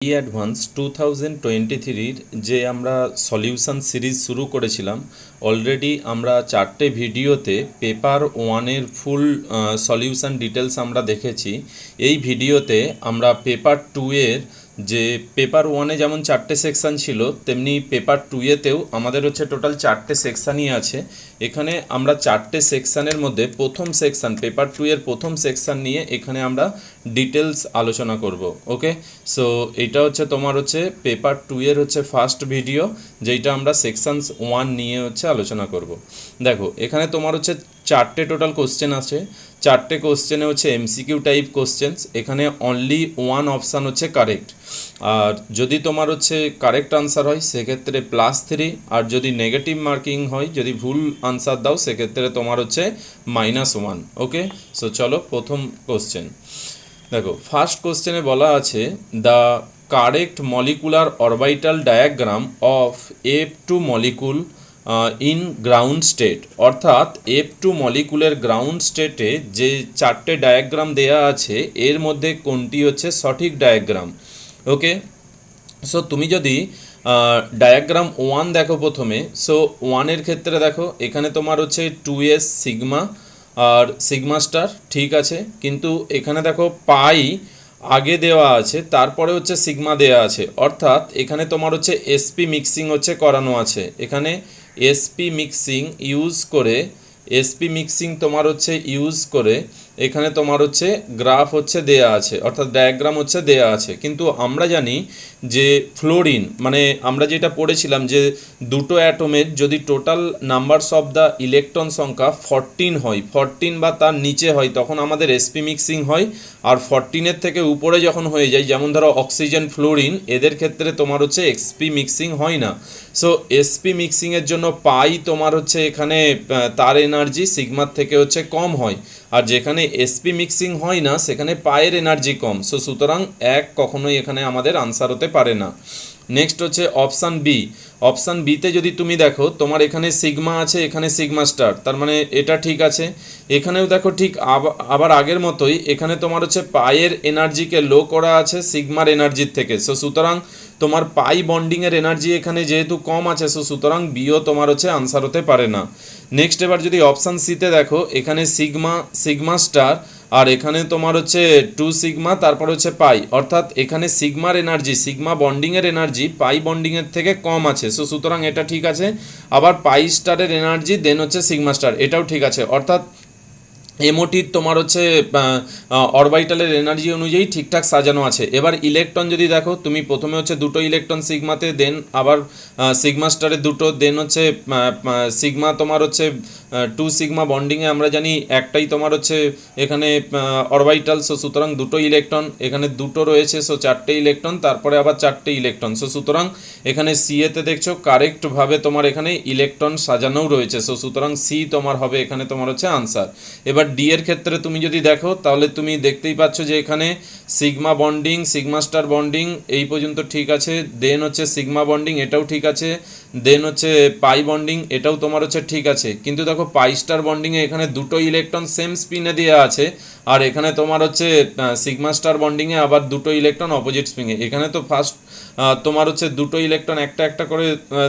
Advance 2023 যে আমরা solution series শুরু করেছিলাম, অলরেডি আমরা 4টে ভিডিওতে পেপার ওয়ানের ফুল সলিউশন ডিটেলস আমরা দেখেছি। এই ভিডিওতে আমরা পেপার টু এর যে পেপার ওয়ানে যেমন 4টে সেকশান ছিল, তেমনি পেপার টু এতেও আমাদের হচ্ছে টোটাল 4টে সেকশানই আছে। এখানে আমরা 4টে সেকশানের মধ্যে প্রথম সেকশান, পেপার টু এর প্রথম সেকশান নিয়ে এখানে আমরা ডিটেলস আলোচনা করব। ওকে, সো এটা হচ্ছে তোমার হচ্ছে পেপার টু এর হচ্ছে ফার্স্ট ভিডিও, যেইটা আমরা সেকশানস ওয়ান নিয়ে হচ্ছে আলোচনা করব। দেখো, এখানে তোমার হচ্ছে 4টে টোটাল কোশ্চেন আছে। 4টে কোশ্চেনে হচ্ছে এমসিকিউ টাইপ কোশ্চেন্স। এখানে অনলি ওয়ান অপশান হচ্ছে কারেক্ট, আর যদি তোমার হচ্ছে কারেক্ট আনসার হয় সেক্ষেত্রে +3, আর যদি নেগেটিভ মার্কিং হয়, যদি ভুল আনসার দাও সেক্ষেত্রে তোমার হচ্ছে -1। ওকে, সো চলো প্রথম কোশ্চেন দেখো। ফার্স্ট কোশ্চেনে বলা আছে the correct molecular orbital diagram of F2 molecule in ground state, অর্থাৎ F2 মলিকুলের গ্রাউন্ড স্টেটে যে 4টে ডায়াগ্রাম দেয়া আছে এর মধ্যে কোনটি হচ্ছে সঠিক ডায়াগ্রাম। ওকে, সো তুমি যদি ডায়াগ্রাম ওয়ান দেখো প্রথমে, সো ওয়ানের ক্ষেত্রে দেখো এখানে তোমার হচ্ছে 2s সিগমা আর সিগমা স্টার, ঠিক আছে, কিন্তু এখানে দেখো পাই আগে দেওয়া আছে, তারপরে হচ্ছে সিগমা দেওয়া আছে, অর্থাৎ এখানে তোমার হচ্ছে এসপি মিক্সিং হচ্ছে করানো আছে। এখানে এসপি মিক্সিং তোমার হচ্ছে ইউজ করে এখানে তোমার হচ্ছে গ্রাফ হচ্ছে দেয়া আছে, অর্থাৎ ডায়াগ্রাম হচ্ছে দেয়া আছে। কিন্তু আমরা জানি যে ফ্লোরিন, মানে আমরা যেটা পড়েছিলাম যে দুটো অ্যাটমের যদি total numbers of the electron সংখ্যা 14 হয়, 14 বা তার নিচে হয়, তখন আমাদের এসপি মিক্সিং হয়। আর 14-এর থেকে উপরে যখন হয়ে যায়, যেমন ধরো অক্সিজেন, ফ্লোরিন, এদের ক্ষেত্রে তোমার হচ্ছে এক্সপি মিক্সিং হয় না। সো এসপি মিক্সিংয়ের জন্য পাই তোমার হচ্ছে এখানে তার এনার্জি সিগমার থেকে হচ্ছে কম হয়, আর যেখানে এসপি মিক্সিং হয় না সেখানে পায়ের এনার্জি কম। সো সুতরাং এক কখনোই এখানে আমাদের আনসার হতে পারে না। নেক্সট হচ্ছে অপশান বি। অপশান বিতে যদি তুমি দেখো তোমার এখানে সিগমা আছে, এখানে সিগমা স্টার, তার মানে এটা ঠিক আছে। এখানেও দেখো ঠিক আবার আগের মতোই এখানে তোমার হচ্ছে পায়ের এনার্জিকে লো করা আছে সিগমার এনার্জির থেকে। সো সুতরাং তোমার পাই বন্ডিংয়ের এনার্জি এখানে যেহেতু কম আছে, সো সুতরাং বিও তোমার হচ্ছে আনসার হতে পারে না। নেক্সট এবার যদি অপশান সিতে দেখো, এখানে সিগমা স্টার, আর এখানে তোমার হচ্ছে 2 সিগমা, তারপর হচ্ছে পাই, অর্থাৎ এখানে সিগমার এনার্জি, সিগমা বন্ডিংয়ের এনার্জি পাই বন্ডিংয়ের থেকে কম আছে। সো সুতরাং এটা ঠিক আছে। আবার পাই স্টারের এনার্জি দেন হচ্ছে সিগমা স্টার, এটাও ঠিক আছে। অর্থাৎ এমওটির তোমার হচ্ছে অরবিটালের এনার্জি অনুযায়ী ঠিকঠাক সাজানো আছে। এবার ইলেকট্রন যদি দেখো, তুমি প্রথমে হচ্ছে দুটো ইলেকট্রন সিগমাতে, দেন আবার সিগমা স্টারের দুটো, দেন হচ্ছে সিগমা তোমার হচ্ছে 2 সিগমা বন্ডিংয়ে আমরা জানি একটাই তোমার হচ্ছে এখানে অরবিটাল। সো সুতরাং দুটো ইলেকট্রন, এখানে দুটো রয়েছে, সো 4টে ইলেকট্রন, তারপরে আবার 4টে ইলেকট্রন। সো সুতরাং এখানে সিএতে দেখছো কারেক্টভাবে তোমার এখানে ইলেকট্রন সাজানোও রয়েছে। সো সুতরাং সি তোমার হবে এখানে তোমার হচ্ছে আনসার। এবার ডি এর ক্ষেত্রে তুমি যদি দেখো তাহলে তুমি দেখতেই পাচ্ছ যে এখানে sigma bonding, sigma star bonding এই পর্যন্ত ঠিক আছে, দেন হচ্ছে সিগমা বন্ডিং এটাও ঠিক আছে, দেন হচ্ছে পাই বন্ডিং এটাও তোমার হচ্ছে ঠিক আছে। কিন্তু দেখো পাই স্টার বন্ডিংয়ে এখানে দুটো ইলেকট্রন সেম স্পিনে দেওয়া আছে, আর এখানে তোমার হচ্ছে সিগমা স্টার বন্ডিংয়ে আবার দুটো ইলেকট্রন অপোজিট স্পিনে। এখানে তো ফার্স্ট তোমার হচ্ছে দুটো ইলেকট্রন একটা একটা করে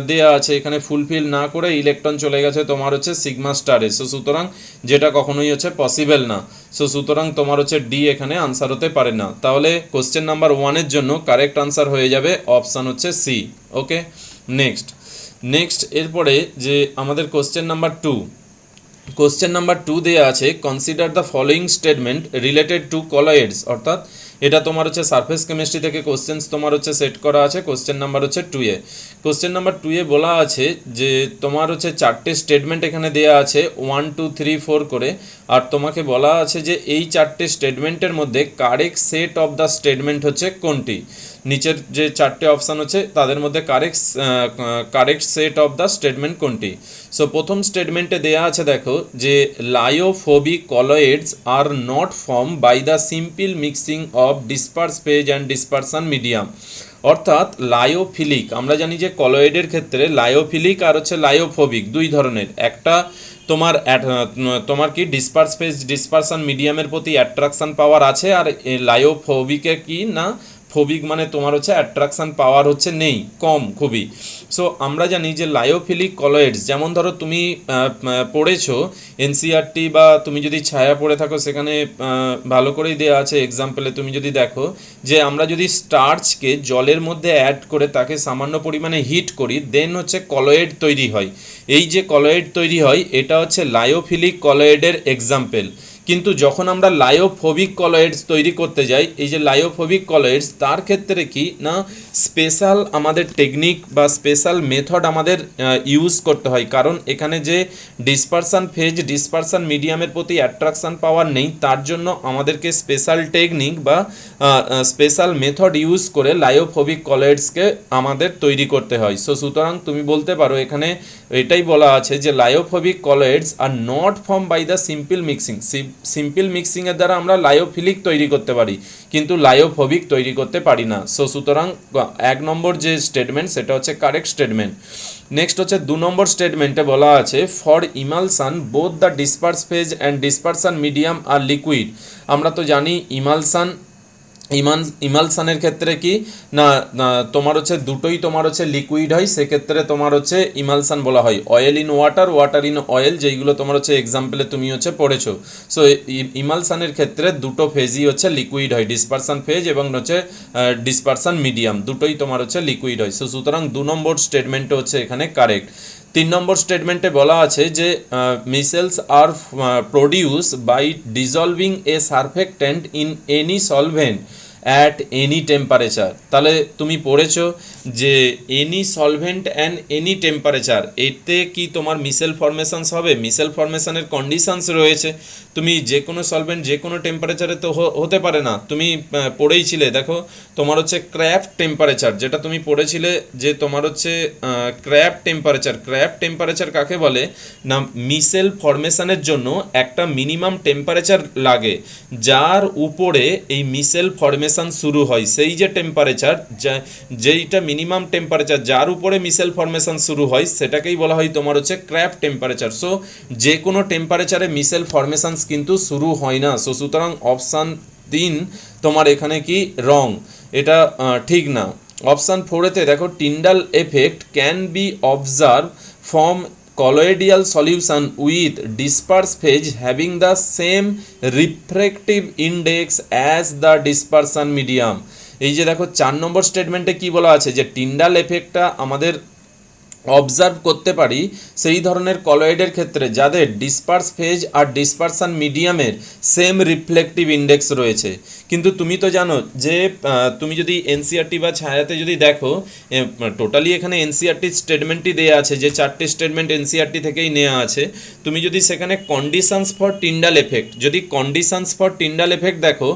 দেওয়া আছে, এখানে ফুলফিল না করে ইলেকট্রন চলে গেছে তোমার হচ্ছে সিগমা স্টারে। সো সুতরাং যেটা কখনোই হচ্ছে পসিবল না। সো সুতরাং তোমার হচ্ছে ডি এখানে আনসার হতে পারে না। তাহলে কোশ্চেন নাম্বার ওয়ানের জন্য কারেক্ট আনসার হয়ে যাবে অপশান হচ্ছে সি। ওকে, নেক্সট এরপরে যে আমাদের কোশ্চেন নাম্বার টু দেওয়া আছে, consider the following statement related to colloids, অর্থাৎ এটা তোমার হচ্ছে সারফেস কেমিস্ট্রি থেকে কোশ্চেন্স তোমার হচ্ছে সেট করা আছে। কোশ্চেন নাম্বার হচ্ছে কোশ্চেন নাম্বার 2 বলা আছে যে তোমার হচ্ছে 4টে স্টেটমেন্ট এখানে দেওয়া আছে 1 2 3 4 করে, আর তোমাকে বলা আছে যে এই 4টে স্টেটমেন্টের মধ্যে correct set of the statement হচ্ছে কোনটি। নিচের যে 4টে অপশান হচ্ছে তাদের মধ্যে correct set of the statement কোনটি। সো প্রথম স্টেটমেন্টে দেয়া আছে দেখো যে lyophobic colloids are not form by the simple mixing of disperse phase and dispersion medium, অর্থাৎ লায়োফিলিক, আমরা জানি যে কলয়েডের ক্ষেত্রে লায়োফিলিক আর হচ্ছে লায়োফোবিক দুই ধরনের। একটা তোমার কি ডিসপারস ফেজ ডিসপারশন মিডিয়ামের প্রতি অ্যাট্রাকশন পাওয়ার আছে, আর লায়োফোবিকে কি না ফোবিক মানে তোমার হচ্ছে অ্যাট্রাকশান পাওয়ার হচ্ছে নেই, কম খুবই। সো আমরা জানি যে লায়োফিলিক কলয়েডস, যেমন ধরো তুমি পড়েছো এনসিআরটি বা তুমি যদি ছায়া পড়ে থাকো সেখানে ভালো করেই দেওয়া আছে এক্সাম্পলে, তুমি যদি দেখো যে আমরা যদি স্টার্চকে জলের মধ্যে অ্যাড করে তাকে সামান্য পরিমাণে হিট করি দেন হচ্ছে কলয়েড তৈরি হয়। এই যে কলয়েড তৈরি হয় এটা হচ্ছে লায়োফিলিক কলয়েডের এক্সাম্পল। কিন্তু যখন আমরা লায়োফোবিক কলয়েডস তৈরি করতে যাই, এই যে লায়োফোবিক কলয়েডস তার ক্ষেত্রে কি না স্পেশাল আমাদের টেকনিক বা স্পেশাল মেথড আমাদের ইউজ করতে হয়, কারণ এখানে যে ডিসপারশন ফেজ ডিসপারশন মিডিয়ামের প্রতি অ্যাট্রাকশান পাওয়ার নেই, তার জন্য আমাদেরকে স্পেশাল টেকনিক বা স্পেশাল মেথড ইউজ করে লায়োফোবিক কলয়েডসকে আমাদের তৈরি করতে হয়। সো সুতরাং তুমি বলতে পারো এখানে এটাই বলা আছে যে lyophobic colloids are not form by the simple mixing. Simple মিক্সিংয়ের দ্বারা আমরা লায়োফিলিক তৈরি করতে পারি কিন্তু লায়োফোবিক তৈরি করতে পারি না। সো সুতরাং 1 নম্বর যে স্টেটমেন্ট সেটা হচ্ছে কারেক্ট স্টেটমেন্ট। নেক্সট হচ্ছে 2 নম্বর স্টেটমেন্টে বলা আছে for emulsion both the disperse phase and dispersion medium are liquid. আমরা তো জানি ইমালসানের ক্ষেত্রে কি না তোমার হচ্ছে দুটোই তোমার হচ্ছে লিকুইড হয়, সেক্ষেত্রে তোমার হচ্ছে ইমালসান বলা হয়। Oil in water, water in oil, যেইগুলো তোমার হচ্ছে এক্সাম্পলে তুমি হচ্ছে পড়েছো। সো ইমালসানের ক্ষেত্রে দুটো ফেজই হচ্ছে লিকুইড হয়, ডিসপারশন ফেজ এবং হচ্ছে ডিসপারশন মিডিয়াম, দুটোই তোমার হচ্ছে লিকুইড হয়। সো সুতরাং 2 নম্বর স্টেটমেন্টটা হচ্ছে এখানে কারেক্ট। 3 নম্বর স্টেটমেন্টে বলা আছে যে micelles are produce by dissolving a surfactant in any solvent at any temperature. তাহলে তুমি পড়েছো যে any solvent and any temperature, এতে কি তোমার মিসেল ফরমেশনস হবে? মিসেল ফরমেশনের কন্ডিশনস রয়েছে, তুমি যে কোনো সলভেন্ট যে কোনো টেম্পারেচারে তো হতে পারে না। তুমি পড়েইছিলে, দেখো তোমার হচ্ছে ক্র্যাফট টেম্পারেচার, যেটা তুমি পড়েছিলে যে তোমার হচ্ছে ক্র্যাফট টেম্পারেচার কাকে বলে না মিসেল ফরমেশনের জন্য একটা মিনিমাম টেম্পারেচার লাগে যার উপরে এই মিসেল ফরমেশন শুরু হয়। সেই যে টেম্পারেচার যেইটা মিনিমাম টেম্পারেচার যার উপরে মিসেল ফরমেশন শুরু হয় সেটাকেই বলা হয় তোমার হচ্ছে ক্র্যাফট টেম্পারেচার। সো যে কোনো টেম্পারেচারে মিসেল ফরমেশন কিন্তু শুরু হয় না। সো সুতরাং অপশান 3 তোমার এখানে কি রং, এটা ঠিক না। অপশান 4-এতে দেখো Tyndall effect can be observe from colloidal solution with disperse phase having the same refractive index as the dispersion medium। এই যে দেখো 4 নম্বর স্টেটমেন্টে কি বলা আছে যে টিন্ডাল এফেক্টটা আমাদের অবজার্ভ করতে পারি সেই ধরনের কলয়েডের ক্ষেত্রে যাদের ডিসপার্স ফেজ আর ডিসপারশন মিডিয়ামের সেম রিফ্লেকটিভ ইন্ডেক্স রয়েছে। কিন্তু তুমি তো জানো যে তুমি যদি এনসিআরটি বা ছায়াতে যদি দেখো টোটালি এখানে এনসিআরটির স্টেটমেন্টই দেওয়া আছে, যে 4টে স্টেটমেন্ট এনসিআরটি থেকেই নেওয়া আছে। তুমি যদি সেখানে কন্ডিশনস ফর টিন্ডাল এফেক্ট, যদি কন্ডিশনস ফর টিন্ডাল এফেক্ট দেখো,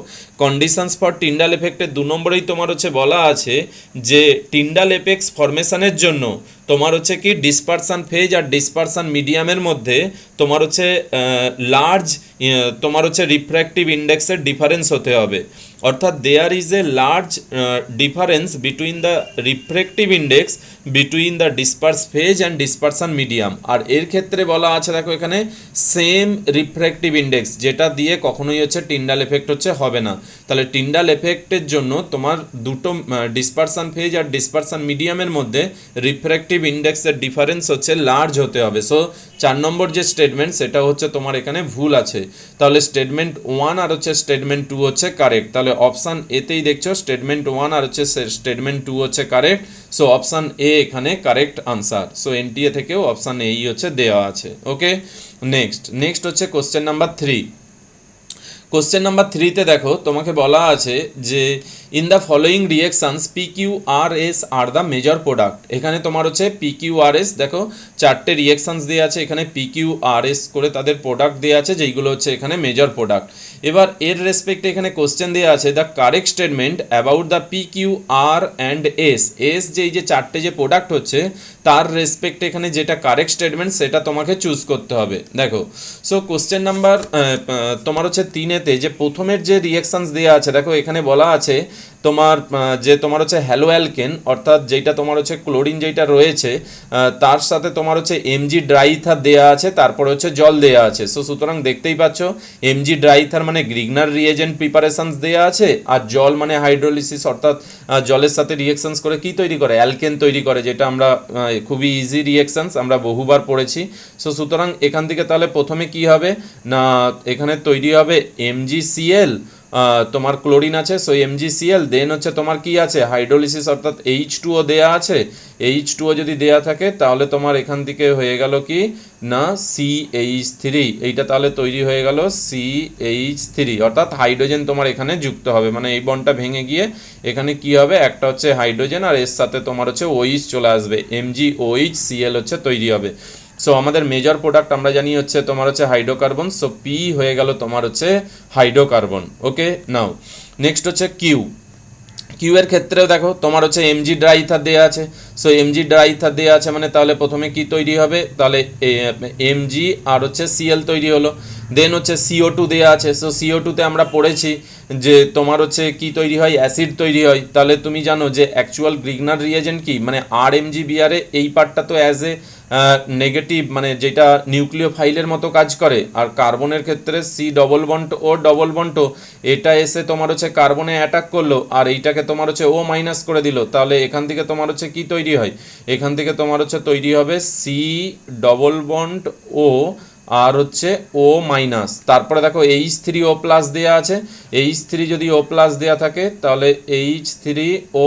কন্ডিশনস ফর টিন্ডাল এফেক্টের 2 নম্বরেই তোমার হচ্ছে বলা আছে যে টিন্ডাল এফেক্টস ফরমেশনের জন্য তোমার হচ্ছে কি ডিসপারশন ফেজ আর ডিসপারশন মিডিয়ামের মধ্যে তোমার হচ্ছে লার্জ তোমার হচ্ছে রিফ্র্যাক্টিভ ইন্ডেক্সের ডিফারেন্স হতে হবে। অর্থাৎ there is a large difference between the refractive index between the disperse phase and dispersion medium. আর এর ক্ষেত্রে বলা আছে দেখো এখানে সেম রিফ্র্যাক্টিভ ইন্ডেক্স, যেটা দিয়ে কখনোই হচ্ছে টিন্ডাল এফেক্ট হচ্ছে হবে না। তাহলে টিন্ডাল এফেক্টের জন্য তোমার দুটো ডিসপারশন ফেজ আর ডিসপারশন মিডিয়ামের মধ্যে রিফ্র্যাক্টিভ ইন্ডেক্সের ডিফারেন্স হচ্ছে লার্জ হতে হবে। সো 4 নম্বর যে স্টেটমেন্ট সেটা হচ্ছে তোমার এখানে ভুল আছে। তাহলে স্টেটমেন্ট 1 আর হচ্ছে স্টেটমেন্ট 2 হচ্ছে কারেক্ট। তাহলে অপশান এতেই দেখছো স্টেটমেন্ট 1 আর হচ্ছে স্টেটমেন্ট 2 হচ্ছে কারেক্ট। সো অপশান এ এখানে কারেক্ট আনসার। সো এনটিএ থেকেও অপশান এই হচ্ছে দেওয়া আছে। ওকে, নেক্সট হচ্ছে কোশ্চেন নাম্বার 3। কোশ্চেন নাম্বার 3-তে দেখো তোমাকে বলা আছে যে in the following reactions PQRS are the major product. এখানে তোমার হচ্ছে PQRS দেখো 4টে রিয়েকশনস দেওয়া আছে, এখানে PQRS করে তাদের প্রোডাক্ট দেওয়া আছে যেইগুলো হচ্ছে এখানে মেজর প্রোডাক্ট। এবার এর রেসপেক্টে এখানে কোশ্চেন দেওয়া আছে the correct statement about the PQR and S যে এই যে 4টে যে প্রোডাক্ট হচ্ছে তার রেসপেক্টে এখানে যেটা কারেক্ট স্টেটমেন্ট সেটা তোমাকে চুজ করতে হবে। দেখো সো কোশ্চেন নাম্বার তোমার হচ্ছে 3-এ ইয়েতে যে প্রথমের যে রিয়াকশানস দেওয়া আছে, দেখো এখানে বলা আছে তোমার যে তোমার হচ্ছে হ্যালো অ্যালকেন, অর্থাৎ যেটা তোমার হচ্ছে ক্লোরিন যেটা রয়েছে তার সাথে তোমার হচ্ছে এমজি ড্রাইথার দেওয়া আছে, তারপরে হচ্ছে জল দেওয়া আছে। সো সুতরাং দেখতেই পাচ্ছ এমজি ড্রাইথার মানে গ্রিগনার রিয়েজেন্ট প্রিপারেশনস দেওয়া আছে, আর জল মানে হাইড্রোলিসিস, অর্থাৎ জলের সাথে রিয়াকশনস করে কি তৈরি করে, অ্যালকেন তৈরি করে, যেটা আমরা খুবই ইজি রিয়াকশনস আমরা বহুবার পড়েছি। সো সুতরাং এখান থেকে তাহলে প্রথমে কি হবে না, এখানে তৈরি হবে এমজিসিএল, তোমার ক্লোরিন আছে, সো এমজিসিএল, দেন হচ্ছে তোমার কি আছে হাইড্রোলিসিস, অর্থাৎ H2O দেয়া আছে। H2O যদি দেয়া থাকে তাহলে তোমার এখান থেকে হয়ে গেল কি না CH3, এইটা তাহলে তৈরি হয়ে গেল CH3, অর্থাৎ হাইড্রোজেন তোমার এখানে যুক্ত হবে, মানে এই বন্ডটা ভেঙে গিয়ে এখানে কি হবে, একটা হচ্ছে হাইড্রোজেন আর এর সাথে তোমার হচ্ছে OH চলে আসবে, MgOHCl হচ্ছে তৈরি হবে। সো আমাদের মেজর প্রোডাক্ট আমরা জানি হচ্ছে তোমার হচ্ছে হাইড্রোকার্বন, সো পি হয়ে গেল তোমার হচ্ছে হাইড্রোকার্বন। ওকে, নাও নেক্সট হচ্ছে কিউ। কিউ এর ক্ষেত্রেও দেখো তোমার হচ্ছে এমজি ড্রাইথার দেওয়া আছে। সো এমজি ড্রাইথার দেওয়া আছে মানে তাহলে প্রথমে কি তৈরি হবে, তাহলে এমজি আর হচ্ছে সিএল তৈরি হলো, দেন হচ্ছে CO2 দেওয়া আছে। সো CO2তে আমরা পড়েছি যে তোমার হচ্ছে কি তৈরি হয়, অ্যাসিড তৈরি হয়। তাহলে তুমি জানো যে অ্যাকচুয়াল গ্রিগনার রিয়েজেন্ট কি, মানে RMgBr এই পার্টটা তো অ্যাজ এ নেগেটিভ, মানে যেটা নিউক্লিওফাইলের মতো কাজ করে, আর কার্বনের ক্ষেত্রে C+O এটা এসে তোমার হচ্ছে কার্বনে অ্যাটাক করলো আর এইটাকে তোমার হচ্ছে O- করে দিল, তাহলে এখান থেকে তোমার হচ্ছে কি তৈরি হয়, এখান থেকে তোমার হচ্ছে তৈরি হবে C+O আর হচ্ছে O-, তারপরে দেখো H3O+ দেওয়া আছে, H3 যদি O+ দেওয়া থাকে তাহলে H3O+,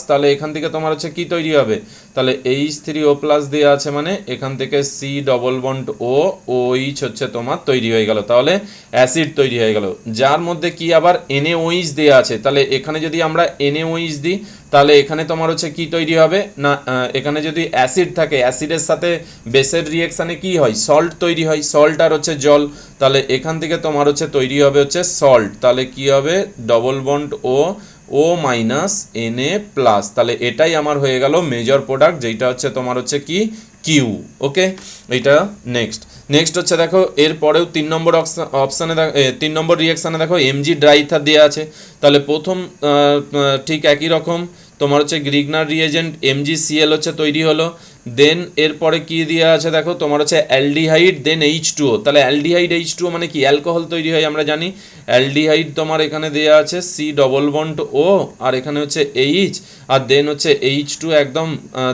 তাহলে এখান থেকে তোমার হচ্ছে কি তৈরি হবে, তাহলে H3O+ দেওয়া আছে মানে এখান থেকে C+O OH হচ্ছে তোমার তৈরি হয়ে গেল, তাহলে অ্যাসিড তৈরি হয়ে গেল, যার মধ্যে কি আবার NaOH দেওয়া আছে। তাহলে এখানে যদি আমরা NaOH দিই তাহলে এখানে তোমার হচ্ছে কি তৈরি হবে না, এখানে যদি অ্যাসিড থাকে, অ্যাসিডের সাথে বেসের রিয়াকশানে কি হয়, সল্ট তৈরি হয়, সল্ট আর হচ্ছে জল, তাহলে এখান থেকে তোমার হচ্ছে তৈরি হবে হচ্ছে সল্ট, তাহলে কি হবে O- Na+, তাহলে এটাই আমার হয়ে গেল মেজর প্রোডাক্ট, যেটা হচ্ছে তোমার হচ্ছে কি কিউ। ওকে, এইটা নেক্সট হচ্ছে দেখো এর পরেও 3 নম্বর অপশানে 3 নম্বর রিয়াকশানে দেখো এমজি ড্রাইথার দেওয়া আছে। তাহলে প্রথম ঠিক একই রকম তোমার হচ্ছে গ্রিগনার রিয়েজেন্ট MgCl হচ্ছে তৈরি হলো, দেন এরপরে কি দেওয়া আছে দেখো তোমার হচ্ছে অ্যালডিহাইড, দেন H2O, তাহলে অ্যালডিহাইড H2O মানে কি অ্যালকোহল তৈরি হয় আমরা জানি, অ্যালডিহাইড তোমার এখানে দেওয়া আছে C+O আর এখানে হচ্ছে H, আর দেন হচ্ছে H2 একদম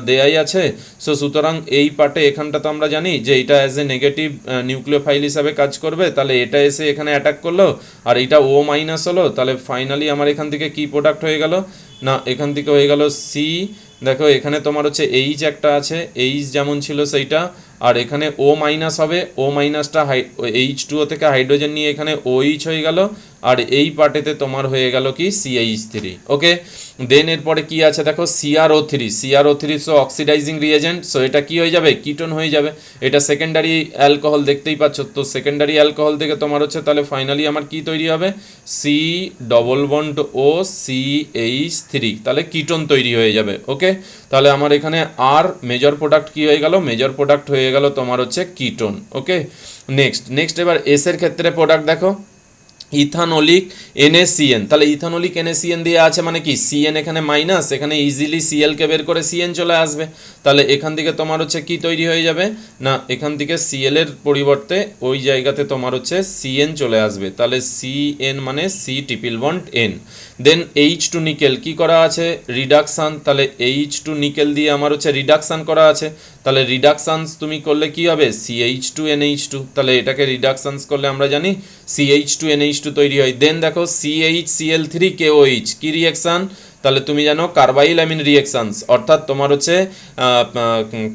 দেয়াই আছে। সো সুতরাং এই পার্টে এখানটা তো আমরা জানি যে এটা অ্যাজ এ নেগেটিভ নিউক্লিওফাইল হিসাবে কাজ করবে, তাহলে এটা এসে এখানে অ্যাটাক করলো আর এটা O- হলো, তাহলে ফাইনালি আমার এখান থেকে কি প্রোডাক্ট হয়ে গেল না, এখান থেকে হয়ে গেল সি, দেখো এখানে তোমার হচ্ছে H একটা আছে, H যেমন ছিল সেইটা, আর এখানে O- হবে, O-টা H2O থেকে হাইড্রোজেন নিয়ে এখানে OH হয়ে গেল, আর এই পার্টেতে তোমার হয়ে গেল কি CH3। ওকে, দেন এরপরে কি আছে দেখো CrO3, so oxidising reagent, so এটা কি হয়ে যাবে, কিটোন হয়ে যাবে, এটা সেকেন্ডারি অ্যালকোহল দেখতেই পাচ্ছ, তো সেকেন্ডারি অ্যালকোহল থেকে তোমার হচ্ছে তাহলে ফাইনালি আমার কি তৈরি হবে C+OCH3, তাহলে কিটোন তৈরি হয়ে যাবে। ওকে, তাহলে আমার এখানে আর মেজর প্রোডাক্ট কি হয়ে গেল, মেজর প্রোডাক্ট হয়ে গেল তোমার হচ্ছে কিটোন। ওকে, নেক্সট এবার এস এর ক্ষেত্রে প্রোডাক্ট দেখো ইথানোলিক NaCN, তাহলে ইথানোলিক NaCN দিয়ে আছে মানে কি CN এখানে মাইনাস, এখানে ইজিলি Cl কে বের করে CN চলে আসবে, তাহলে এখান থেকে তোমার হচ্ছে কি তৈরি হয়ে যাবে না, এখান থেকে Cl এর পরিবর্তে ওই জায়গাতে তোমার হচ্ছে CN চলে আসবে, তাহলে CN মানে C+N, দেন H2 নিকেল কি করা আছে রিডাকশান, তাহলে H2 নিকেল দিয়ে আমার হচ্ছে রিডাকশান করা আছে, তাহলে রিডাকশানস তুমি করলে কি হবে CH2NH2, তাহলে এটাকে রিডাকশানস করলে আমরা জানি CH2NH2 তৈরি হয়, দেন দেখো CHCl3KOH কি রিয়াকশান, তাহলে তুমি জানো কার্বাইল অ্যামিন রিয়াকশানস, অর্থাৎ তোমার হচ্ছে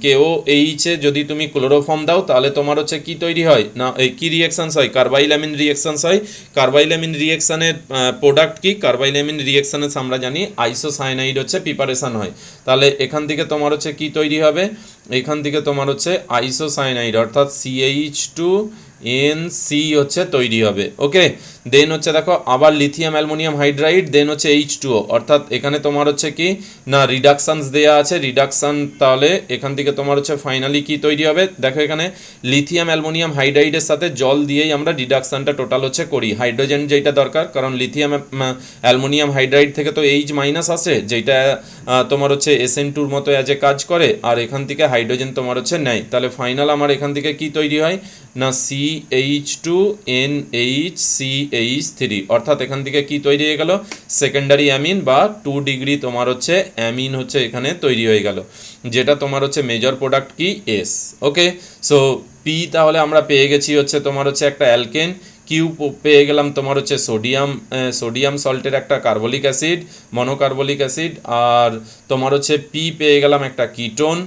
KOH এ যদি তুমি ক্লোরোফর্ম দাও তাহলে তোমার হচ্ছে কি তৈরি হয় না, কি রিয়াকশানস হয়, কার্বাইল অ্যামিন রিয়াকশানস হয়। কার্বাইল অ্যামিন রিয়াকশানের প্রোডাক্ট কি, কার্বাইল অ্যামিন রিয়াকশানের আমরা জানি আইসোসায়ানাইড হচ্ছে প্রিপারেশন হয়, তাহলে এখান থেকে তোমার হচ্ছে কি তৈরি হবে, এখান থেকে তোমার হচ্ছে আইসোসায়ানাইড অর্থাৎ CH2NC হচ্ছে তৈরি হবে। ওকে, দেন হচ্ছে দেখো আবার লিথিয়াম অ্যালুমিনিয়াম হাইড্রাইড, দেন হচ্ছে H2O, অর্থাৎ এখানে তোমার হচ্ছে কি না রিডাকশানস দেওয়া আছে, রিডাকশান তাহলে এখান থেকে তোমার হচ্ছে ফাইনালি কি তৈরি হবে দেখো এখানে লিথিয়াম অ্যালুমিনিয়াম হাইড্রাইডের সাথে জল দিয়েই আমরা রিডাকশানটা টোটাল হচ্ছে করি, হাইড্রোজেন যেটা দরকার, কারণ লিথিয়াম অ্যালুমিনিয়াম হাইড্রাইড থেকে তো H মাইনাস আসে যেটা তোমার হচ্ছে SN2 মতো অ্যাজ এ কাজ করে, আর এখান থেকে হাইড্রোজেন তোমার হচ্ছে নেয়, তাহলে ফাইনাল আমার এখান থেকে কি তৈরি হয় না CH2NH3, অর্থাৎ এখান থেকে কি তৈরি হয়ে গেল সেকেন্ডারি অ্যামিন বা 2 ডিগ্রি তোমার হচ্ছে অ্যামিন হচ্ছে এখানে তৈরি হয়ে গেল, যেটা তোমার হচ্ছে মেজর প্রোডাক্ট কি S। ওকে, সো পি তাহলে আমরা পেয়ে গেছি হচ্ছে তোমার হচ্ছে একটা অ্যালকেন, কিউ পেয়ে গেলাম তোমার হচ্ছে সোডিয়াম সল্টের একটা কার্বলিক অ্যাসিড, মনোকার্বলিক অ্যাসিড, আর তোমার হচ্ছে পি পেয়ে গেলাম একটা কিটোন,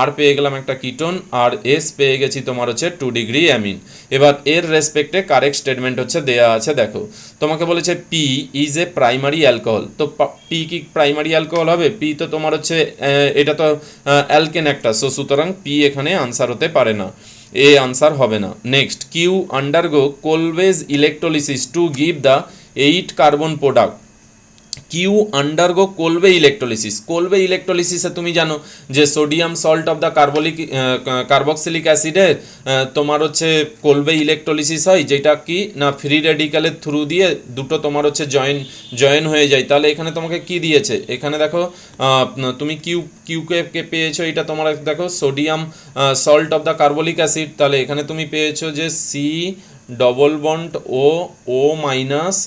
আর পেয়ে গেলাম একটা কিটোন, আর এস পেয়ে গেছি তোমার হচ্ছে 2 ডিগ্রি অ্যামিন। এবার এর রেসপেক্টে কারেক্ট স্টেটমেন্ট হচ্ছে দেয়া আছে, দেখো তোমাকে বলেছে P is a primary alcohol, তো পি কি প্রাইমারি অ্যালকোহল হবে? পি তো তোমার হচ্ছে এটা তো অ্যালকেন একটা, সো সুতরাং পি এখানে আনসার হতে পারে না, এ আনসার হবে না। Next, Q undergo Kolbe's electrolysis to give the 8 carbon product. Q undergo Kolbe electrolysis, Kolbe ইলেকট্রোলিসিসে তুমি জানো যে sodium salt of the carboxylic অ্যাসিডের তোমার হচ্ছে কোলভে ইলেকট্রোলিসিস হয়, যেটা কি না ফ্রি রেডিক্যালের থ্রু দিয়ে দুটো তোমার হচ্ছে জয়েন হয়ে যায়, তাহলে এখানে তোমাকে কি দিয়েছে, এখানে দেখো তুমি কিউকে পেয়েছো, এটা তোমার দেখো sodium salt of the carbolic acid, তাহলে এখানে তুমি পেয়েছো যে সি ডবল বন্ড ও মাইনাস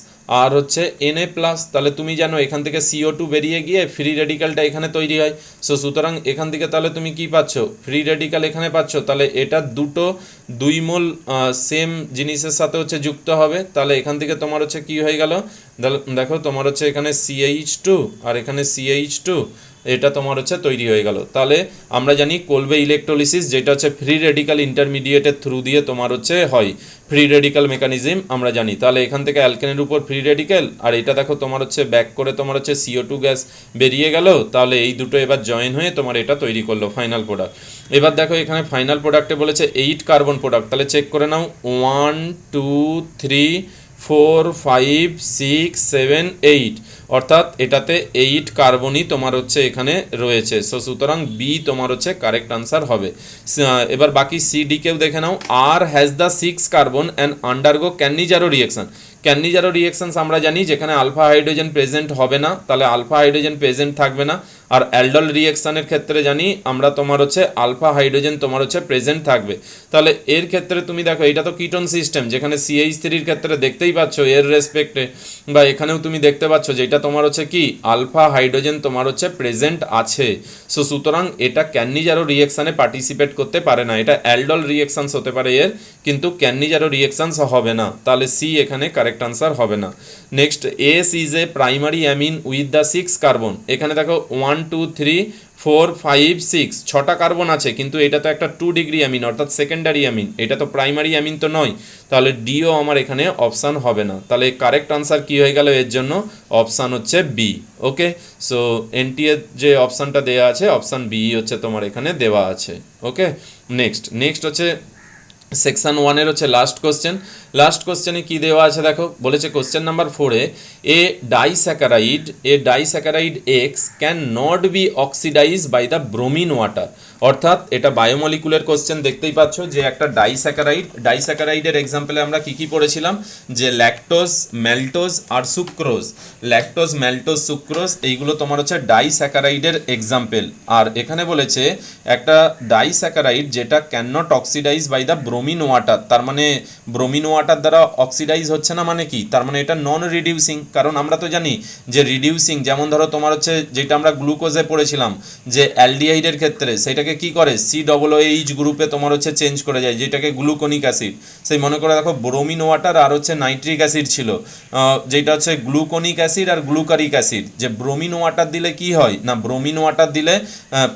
আর হচ্ছে Na প্লাস, তাহলে তুমি জানো এখান থেকে CO2 বেরিয়ে গিয়ে ফ্রি রেডিক্যালটা এখানে তৈরি হয়, সো সুতরাং এখান থেকে তাহলে তুমি কি পাচ্ছ ফ্রি রেডিক্যাল এখানে পাচ্ছ, তাহলে এটা দুটো 2 মোল সেম জিনিসের সাথে হচ্ছে যুক্ত হবে, তাহলে এখান থেকে তোমার হচ্ছে কি হয়ে গেল দেখো তোমার হচ্ছে এখানে CH2 আর এখানে CH2, এটা তোমার হচ্ছে তৈরি হয়ে গেল। তাহলে আমরা জানি কোলভে ইলেকট্রোলিসিস যেটা হচ্ছে ফ্রি রেডিক্যাল ইন্টারমিডিয়েটের থ্রু দিয়ে তোমার হচ্ছে হয়, ফ্রি রেডিক্যাল মেকানিজম আমরা জানি, তাহলে এখান থেকে অ্যালকেনের উপর ফ্রি রেডিক্যাল, আর এটা দেখো তোমার হচ্ছে ব্যাক করে তোমার হচ্ছে CO2 গ্যাস বেরিয়ে গেল, তাহলে এই দুটো এবার জয়েন হয়ে তোমার এটা তৈরি করলো ফাইনাল প্রোডাক্ট। এবার দেখো এখানে ফাইনাল প্রোডাক্টে বলেছে 8 কার্বন প্রোডাক্ট, তাহলে চেক করে নাও 1 2 3 4 5 6 7 8, অর্থাৎ এটাতে 8 কার্বনই তোমার হচ্ছে এখানে রয়েছে, সো সুতরাং বি তোমার হচ্ছে কারেক্ট আনসার হবে। এবার বাকি সিডিকেও দেখে নাও, R has the 6 carbon and undergo Cannizzaro reaction. Cannizzaro reactions আমরা জানি যেখানে আলফা হাইড্রোজেন প্রেজেন্ট হবে না, তাহলে আলফা হাইড্রোজেন প্রেজেন্ট থাকবে না, আর অ্যালডল রিয়েকশনের ক্ষেত্রে জানি আমরা তোমার হচ্ছে আলফা হাইড্রোজেন তোমার হচ্ছে প্রেজেন্ট থাকবে, তাহলে এর ক্ষেত্রে তুমি দেখো এটা তো কিটোন সিস্টেম, যেখানে CH3 ক্ষেত্রে দেখতেই পাচ্ছ এর রেসপেক্টে, বা এখানেও তুমি দেখতে পাচ্ছ যে এটা তোমার হচ্ছে কি আলফা হাইড্রোজেন তোমার হচ্ছে প্রেজেন্ট আছে, সো সুতরাং এটা ক্যানিজারো রিয়েকশনে পার্টিসিপেট করতে পারে না, এটা অ্যালডল রিয়েকশনস হতে পারে এর, কিন্তু ক্যানিজারো রিয়েকশনস হবে না, তাহলে সি এখানে কারেক্ট আনসার হবে না। Next, S is a primary amine with the 6 carbon, এখানে দেখো 1 2 3 4 5 6 6টা কার্বন আছে, কিন্তু এটা তো একটা 2 ডিগ্রি অ্যামিন অর্থাৎ সেকেন্ডারি অ্যামিন, এটা তো প্রাইমারি অ্যামিন তো নয়, তাহলে ডিও আমার এখানে অপশান হবে না, তাহলে কারেক্ট আনসার কি হয়ে গেল এর জন্য, অপশান হচ্ছে বি। ওকে, সো এনটি এর যে অপশানটা দেওয়া আছে অপশান বি হচ্ছে তোমার এখানে দেওয়া আছে। ওকে, নেক্সট হচ্ছে সেকশন 1-এর হচ্ছে লাস্ট কোশ্চেনে কি দেওয়া আছে দেখো, বলেছে কোশ্চেন নাম্বার 4-এ a disaccharide X can not be oxidise by the bromine water, অর্থাৎ এটা বায়োমলিকুলার কোশ্চেন, দেখতেই পাচ্ছ যে একটা ডাইস্যাকারাইডের এক্সাম্পলে আমরা কি পড়েছিলাম যে ল্যাকটোজ ম্যালটোজ আর সুক্রোজ এইগুলো তোমার হচ্ছে ডাইস্যাকারাইডের এক্সাম্পল, আর এখানে বলেছে একটা ডাইস্যাকারাইড যেটা can not oxidise by the bromine water, তার মানে ব্রোমিন ওয়াটার দ্বারা অক্সিডাইজ হচ্ছে না, মানে কি তার মানে এটা নন রিডিউসিং, কারণ আমরা তো জানি যে রিডিউসিং যেমন ধরো তোমার হচ্ছে যেটা আমরা গ্লুকোজে পড়েছিলাম যে অ্যালডিহাইডের ক্ষেত্রে সেটাকে কি করে COOH গ্রুপে তোমার হচ্ছে চেঞ্জ করে যায়, যেটাকে গ্লুকোনিক অ্যাসিড, সেই মনে করে দেখো ব্রোমিন ওয়াটার আর হচ্ছে নাইট্রিক অ্যাসিড ছিল, যেটা হচ্ছে গ্লুকোনিক অ্যাসিড আর গ্লুকারিক অ্যাসিড, যে ব্রোমিন ওয়াটার দিলে কি হয় না ব্রোমিন ওয়াটার দিলে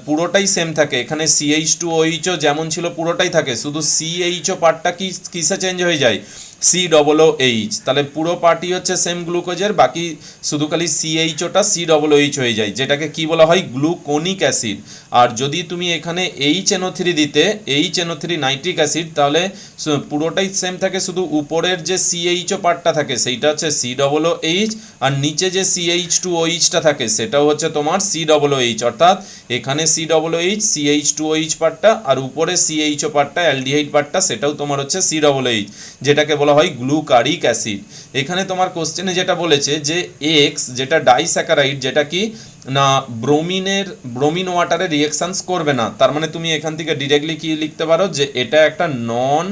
পুরোটাই সেম থাকে, এখানে CH2OH যেমন ছিল পুরোটাই থাকে, শুধু CHO পার্টটা কিসে চেঞ্জ হয়ে যায় COOH, তাহলে পুরো পার্টি হচ্ছে সেম গ্লুকোজের, বাকি শুধু খালি CHOটা COOH হয়ে যায়, যেটাকে কি বলা হয় গ্লুকোনিক অ্যাসিড। আর যদি তুমি এখানে HNO3 দিতে, HNO3 নাইট্রিক অ্যাসিড, তাহলে পুরোটাই সেম থাকে, শুধু উপরের যে CHO পার্টটা থাকে সেইটা হচ্ছে COOH, আর নিচে যে CH2OHটা থাকে সেটাও হচ্ছে তোমার COOH, অর্থাৎ এখানে COOH CH2OH পার্টটা, আর উপরে CHO পার্টটা অ্যালডিহাইড পার্টটা সেটাও তোমার হচ্ছে COOH, যেটাকে বলা হয় গ্লুকারিক অ্যাসিড। এখানে তোমার কোশ্চেনে যেটা বলেছে যে এক্স যেটা ডাইস্যাকারাইড, যেটা কি না ব্রোমিন ওয়াটারে রিঅ্যাকশনস করবে না, তার মানে তুমি এখান থেকে ডিরেক্টলি কি লিখতে পারো যে এটা একটা নন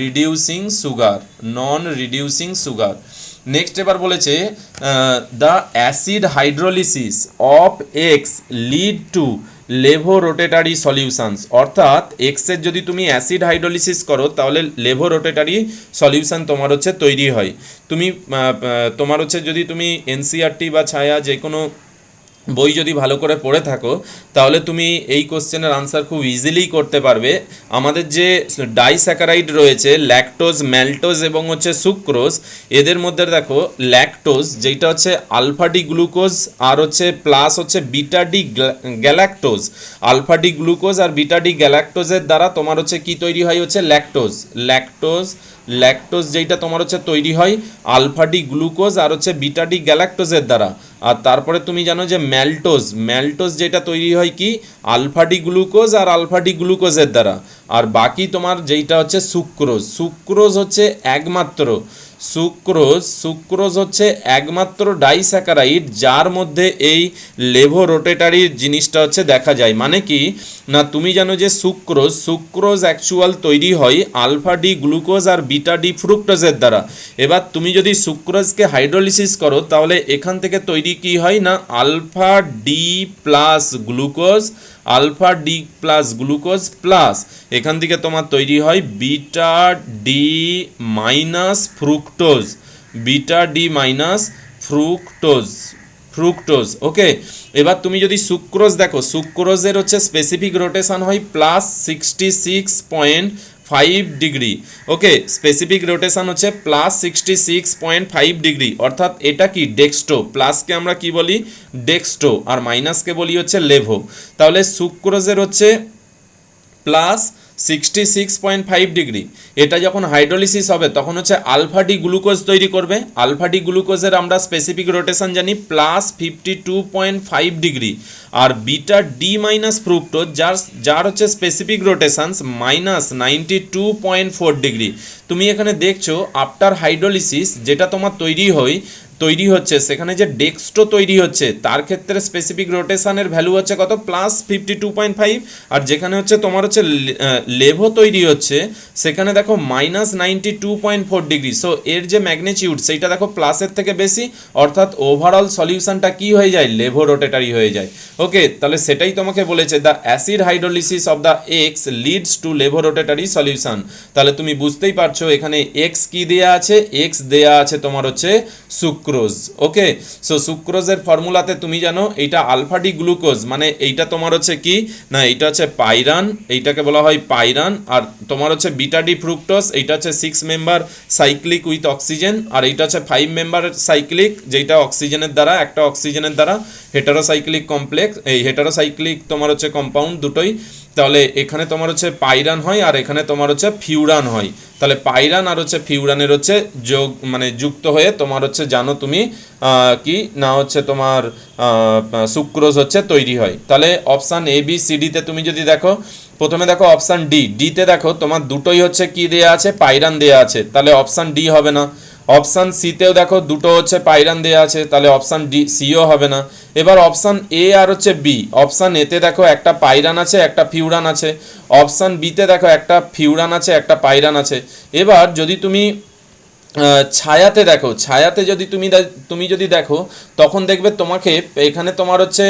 রিডিউসিং সুগার। নেক্সট এবার বলেছে the acid hydrolysis of X lead to levorotatory solutions, অর্থাৎ এক্সের যদি তুমি অ্যাসিড হাইড্রোলিসিস করো তাহলে লেভোরোটেটারি সলিউশন তোমার হচ্ছে তৈরি হয়। তুমি তোমার হচ্ছে যদি তুমি এনসিইআরটি বা ছায়া যে কোনো বই যদি ভালো করে পড়ে থাকো তাহলে তুমি এই কোশ্চেনের আনসার খুব ইজিলি করতে পারবে। আমাদের যে ডাইস্যাকারাইড রয়েছে ল্যাকটোজ, ম্যালটোজ এবং হচ্ছে সুক্রোজ, এদের মধ্যে দেখো ল্যাকটোজ যেটা হচ্ছে আলফা ডি গ্লুকোজ আর হচ্ছে প্লাস হচ্ছে beta D galactose, alpha D glucose আর বিটা ডি গ্যালাক্টোজের দ্বারা তোমার হচ্ছে কি তৈরি হয় হচ্ছে ল্যাকটোজ যেটা তোমার হচ্ছে তৈরি হয় আলফা ডি গ্লুকোজ আর হচ্ছে বিটা ডি গ্যালাক্টোজের দ্বারা। আর তারপরে তুমি জানো যে ম্যালটোজ যেটা তৈরি হয় কি আলফা ডি গ্লুকোজ আর আলফা ডি গ্লুকোজের দ্বারা। আর বাকি তোমার যেইটা হচ্ছে সুক্রোজ হচ্ছে একমাত্র ডাইস্যাকারাইড যার মধ্যে এই লেভোরোটেটারি জিনিসটা হচ্ছে দেখা যায়। মানে কি না তুমি জানো যে সুক্রোজ অ্যাকচুয়াল তৈরি হয় আলফা ডি গ্লুকোজ আর বিটা ডি ফ্রুক্টোজের দ্বারা। এবার তুমি যদি সুক্রোজকে হাইড্রোলিসিস করো তাহলে এখান থেকে তৈরি কি হয় না alpha D plus glucose plus এখান থেকে তোমার তৈরি হয় beta D minus fructose. Okay, এবার তুমি যদি সুক্রোজ দেখো, সুক্রোজের হচ্ছে স্পেসিফিক রোটেশন হয় +66.5 ডিগ্রি। ওকে, স্পেসিফিক রোটেশন হচ্ছে +66.5 ডিগ্রি, অর্থাৎ এটা কি ডেক্সট্রো, প্লাসকে আমরা কি বলি ডেক্সট্রো আর মাইনাসকে বলি হচ্ছে লেভো। তাহলে সুক্রোজের হচ্ছে +66.5 ডিগ্রি, এটা যখন হাইড্রোলিসিস হবে তখন হচ্ছে আলফা ডি গ্লুকোজ তৈরি করবে। আলফা ডি গ্লুকোজের আমরা স্পেসিফিক রোটেশন জানি +52.5 ডিগ্রি, আর বিটা ডি মাইনাস ফ্রুক্টোজ যার হচ্ছে স্পেসিফিক রোটেশনস -92.4 ডিগ্রি। তুমি এখানে দেখছো আফটার হাইড্রোলিসিস যেটা তোমার তৈরি হচ্ছে সেখানে যে ডেক্সট্রো তৈরি হচ্ছে তার ক্ষেত্রে স্পেসিফিক রোটেশনের ভ্যালু হচ্ছে কত +52.5, আর যেখানে হচ্ছে তোমার হচ্ছে লেভো তৈরি হচ্ছে সেখানে দেখো -92.4 ডিগ্রি। সো এর যে ম্যাগনিটিউড সেইটা দেখো প্লাসের থেকে বেশি, অর্থাৎ ওভারঅল সলিউশনটা কি হয়ে যায় লেভো রোটেটারি হয়ে যায়। ওকে, তাহলে সেটাই তোমাকে বলেছে the acid hydrolysis of the X leads to levorotatory solution. তাহলে তুমি বুঝতেই পারছো এখানে এক্স কি দেয়া আছে, এক্স দেয়া আছে তোমার হচ্ছে সুক্রোজ। ওকে, সো সুক্রোজের ফর্মুলাতে তুমি জানো এইটা আলফা ডি গ্লুকোজ, মানে এইটা তোমার হচ্ছে কি না এইটা হচ্ছে পাইরান, এইটাকে বলা হয় পাইরান, আর তোমার হচ্ছে বিটা ডি ফ্রুক্টোজ এইটা হচ্ছে 6 মেম্বার সাইক্লিক উইথ অক্সিজেন, আর এইটা হচ্ছে 5 মেম্বার সাইক্লিক যেটা অক্সিজেনের দ্বারা একটা অক্সিজেনের দ্বারা হেটারোসাইক্লিক কমপ্লেক্স, এই হেটারোসাইক্লিক তোমার হচ্ছে কম্পাউন্ড দুটোই। তাহলে এখানে তোমার হচ্ছে পাইরান হয় আর এখানে তোমার হচ্ছে ফিউরান হয়। তাহলে পাইরান আর হচ্ছে ফিউরানের হচ্ছে যুক্ত হয়ে তোমার হচ্ছে জানো তুমি কি না হচ্ছে তোমার সুক্রোজ হচ্ছে তৈরি হয়। তাহলে অপশান ABCDতে তুমি যদি দেখো, প্রথমে দেখো অপশান ডিতে দেখো তোমার দুটোই হচ্ছে কি দেয়া আছে পাইরান দেয়া আছে, তাহলে অপশান ডি হবে না। অপশান সিতেও দেখো দুটো হচ্ছে পাইরান দেওয়া আছে, তাহলে অপশান সিও হবে না। এবার অপশান এ আর হচ্ছে বি, অপশান এতে দেখো একটা পাইরান আছে একটা ফিউরান আছে, অপশান বিতে দেখো একটা ফিউরান আছে একটা পাইরান আছে। এবার যদি তুমি ছায়াতে দেখো, ছায়াতে যদি তুমি যদি দেখো তখন দেখবে তোমাকে এখানে তোমার হচ্ছে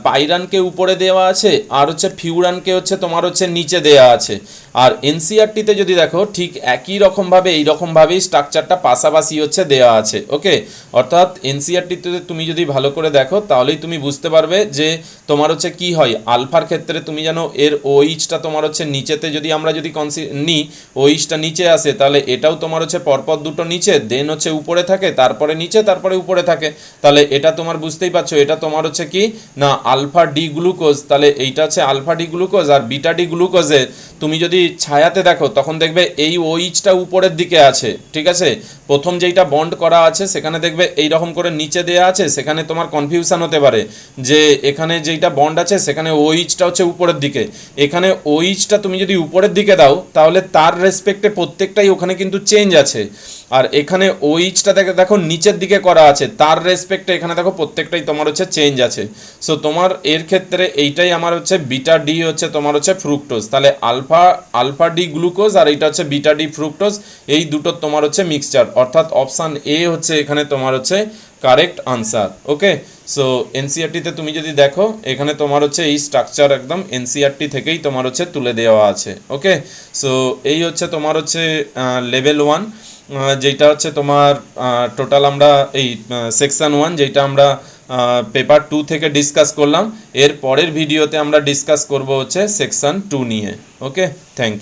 পাইরানকে উপরে দেওয়া আছে আর হচ্ছে ফিউরানকে হচ্ছে তোমার হচ্ছে নিচে দেওয়া আছে। আর এনসিআরটিতে যদি দেখো ঠিক একই রকমভাবে এইরকমভাবেই স্ট্রাকচারটা পাশাপাশি হচ্ছে দেওয়া আছে। ওকে, অর্থাৎ এনসিআরটিতে তুমি যদি ভালো করে দেখো তাহলেই তুমি বুঝতে পারবে যে তোমার হচ্ছে কি হয়। আলফার ক্ষেত্রে তুমি জানো এর ওইচটা তোমার হচ্ছে নিচেতে, যদি আমরা যদি নিই ওইচটা নিচে আসে তাহলে এটাও তোমার হচ্ছে পরপর দুটো নিচে, দেন হচ্ছে উপরে থাকে, তারপরে নিচে, তারপরে উপরে থাকে। তাহলে এটা তোমার বুঝতেই পারছো এটা তোমার হচ্ছে কি না আলফা ডি গ্লুকোজ। তাহলে এইটা হচ্ছে আলফা ডি গ্লুকোজ। আর বিটা ডি গ্লুকোজে তুমি যদি ছায়াতে দেখো তখন দেখবে এই ওইচটা উপরের দিকে আছে, ঠিক আছে। প্রথম যেইটা বন্ড করা আছে সেখানে দেখবে এই রকম করে নিচে দেওয়া আছে, সেখানে তোমার কনফিউশন হতে পারে যে এখানে যেইটা বন্ড আছে সেখানে ওইচটা হচ্ছে উপরের দিকে। এখানে ওইচটা তুমি যদি উপরের দিকে দাও তাহলে তার রেসপেক্টে প্রত্যেকটাই ওখানে কিন্তু চেঞ্জ আছে। আর এখানে ওইচটা দেখো নিচের দিকে করা আছে, তার রেসপেক্টে এখানে দেখো প্রত্যেকটাই তোমার হচ্ছে চেঞ্জ আছে। সো তোমার এর ক্ষেত্রে এইটাই আমার হচ্ছে বিটা ডি হচ্ছে তোমার হচ্ছে ফ্রুক্টোজ। তাহলে আলফা ডি গ্লুকোজ আর এইটা হচ্ছে বিটা ডি ফ্রুক্টোজ, এই দুটো তোমার হচ্ছে মিক্সচার। অর্থাৎ অপশান এ হচ্ছে এখানে তোমার হচ্ছে কারেক্ট আনসার। ওকে, সো এনসিআরটিতে তুমি যদি দেখো এখানে তোমার হচ্ছে এই স্ট্রাকচার একদম এনসিআরটি থেকেই তোমার হচ্ছে তুলে দেওয়া আছে। ওকে, সো এই হচ্ছে তোমার হচ্ছে লেভেল 1, যেটা হচ্ছে তোমার টোটাল আমরা এই সেকশন 1 যেটা আমরা পেপার 2 থেকে ডিসকাস করলাম। এর পরের ভিডিওতে আমরা ডিসকাস করব হচ্ছে সেকশন 2 নিয়ে। ওকে, থ্যাংক ইউ।